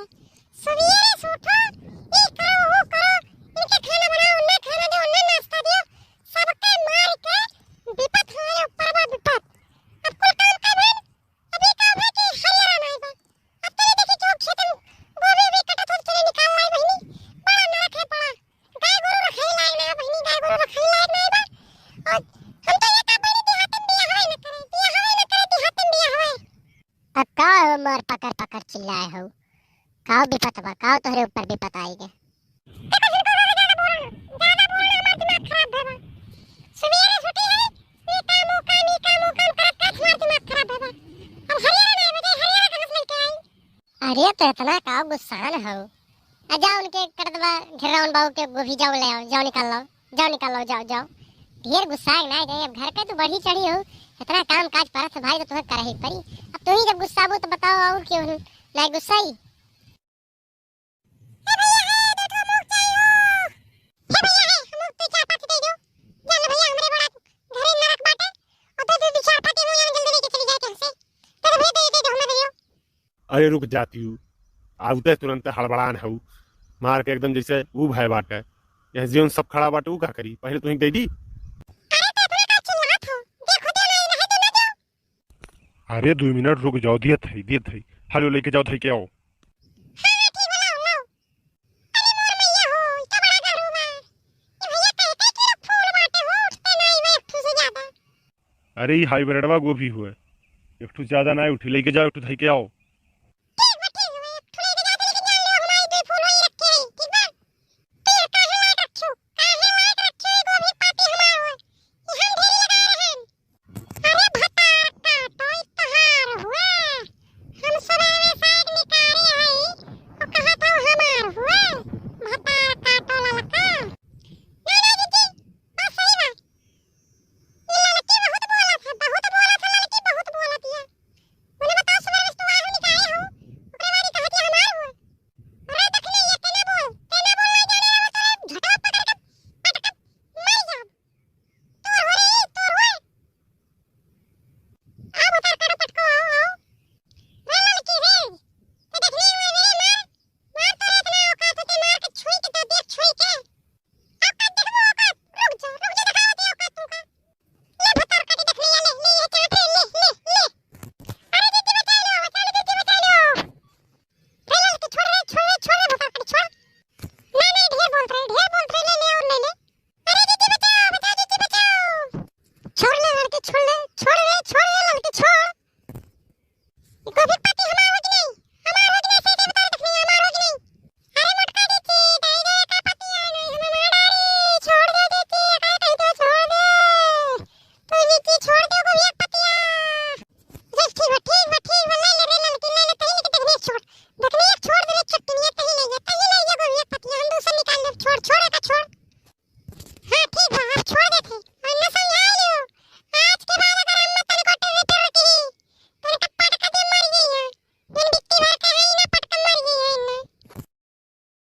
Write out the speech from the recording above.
है। सवेरे से उठो, ये करो वो करो, इनके खाना बनाओ, उन्हें खाना दो, उन्हें नाश्ता दो, सबके मार के विपत हमारे ऊपर बा विपत। अब कुल काम कर बहन, अभी काम है कि हरियाणा नहीं बा। अब तेरे देखी जो खेत में गोभी भी कटा थोड़ी चले निकाल लाई बहनी, बड़ा नरक है बड़ा। गाय गोरू रखाई लायक नहीं बहनी, गाय गोरू रखाई लायक नहीं बा। और हम तो ये का बड़ी देहात में बिया हवे न करे, बिया हवे न करे, देहात में बिया हवे। अब का उमर पकड़ पकड़ चिल्लाए हो, काओ विपत बा, काओ तोहरे ऊपर विपत आई गे। दिमाग खराब है बा। सवेरे छुट्टी है, ये काम वो काम करत करत हमार दिमाग खराब है बा। अब हरियाणा नहीं बजे, हरियाणा कहां से लेके आई? अरे तो इतना काओ गुस्सान हो, आ जाओ उनके कर दबा घेराउन बाबू के गोभी जाओ ले आओ, जाओ निकाल लो, जाओ जाओ। ढेर गुस्सा है ना गए, अब घर के तो बढ़ी चढ़ी हो, इतना काम काज परत भाई तो तुम्हें कर ही पड़ी। अब तू ही जब गुस्सा हो तो बताओ और क्यों नहीं गुस्साई? अरे रुक जाती हूँ, आउते तुरंत हड़बड़ान हूँ, मार के एकदम जैसे वो भाई बाटे, यह जीवन सब खड़ा बाटे वो का करी, पहले तुम्हें दे दी। अरे 2 मिनट रुक जाओ, दिए थई हालो लेके जाओ थई के आओ। अरे ये हाइब्रिडवा गोभी हुए, एक ठू ज्यादा ना उठी, लेके जाओ, एक ठू थई के आओ। छोड़ ले लड़के, छोड़ ले लड़के, छोड़।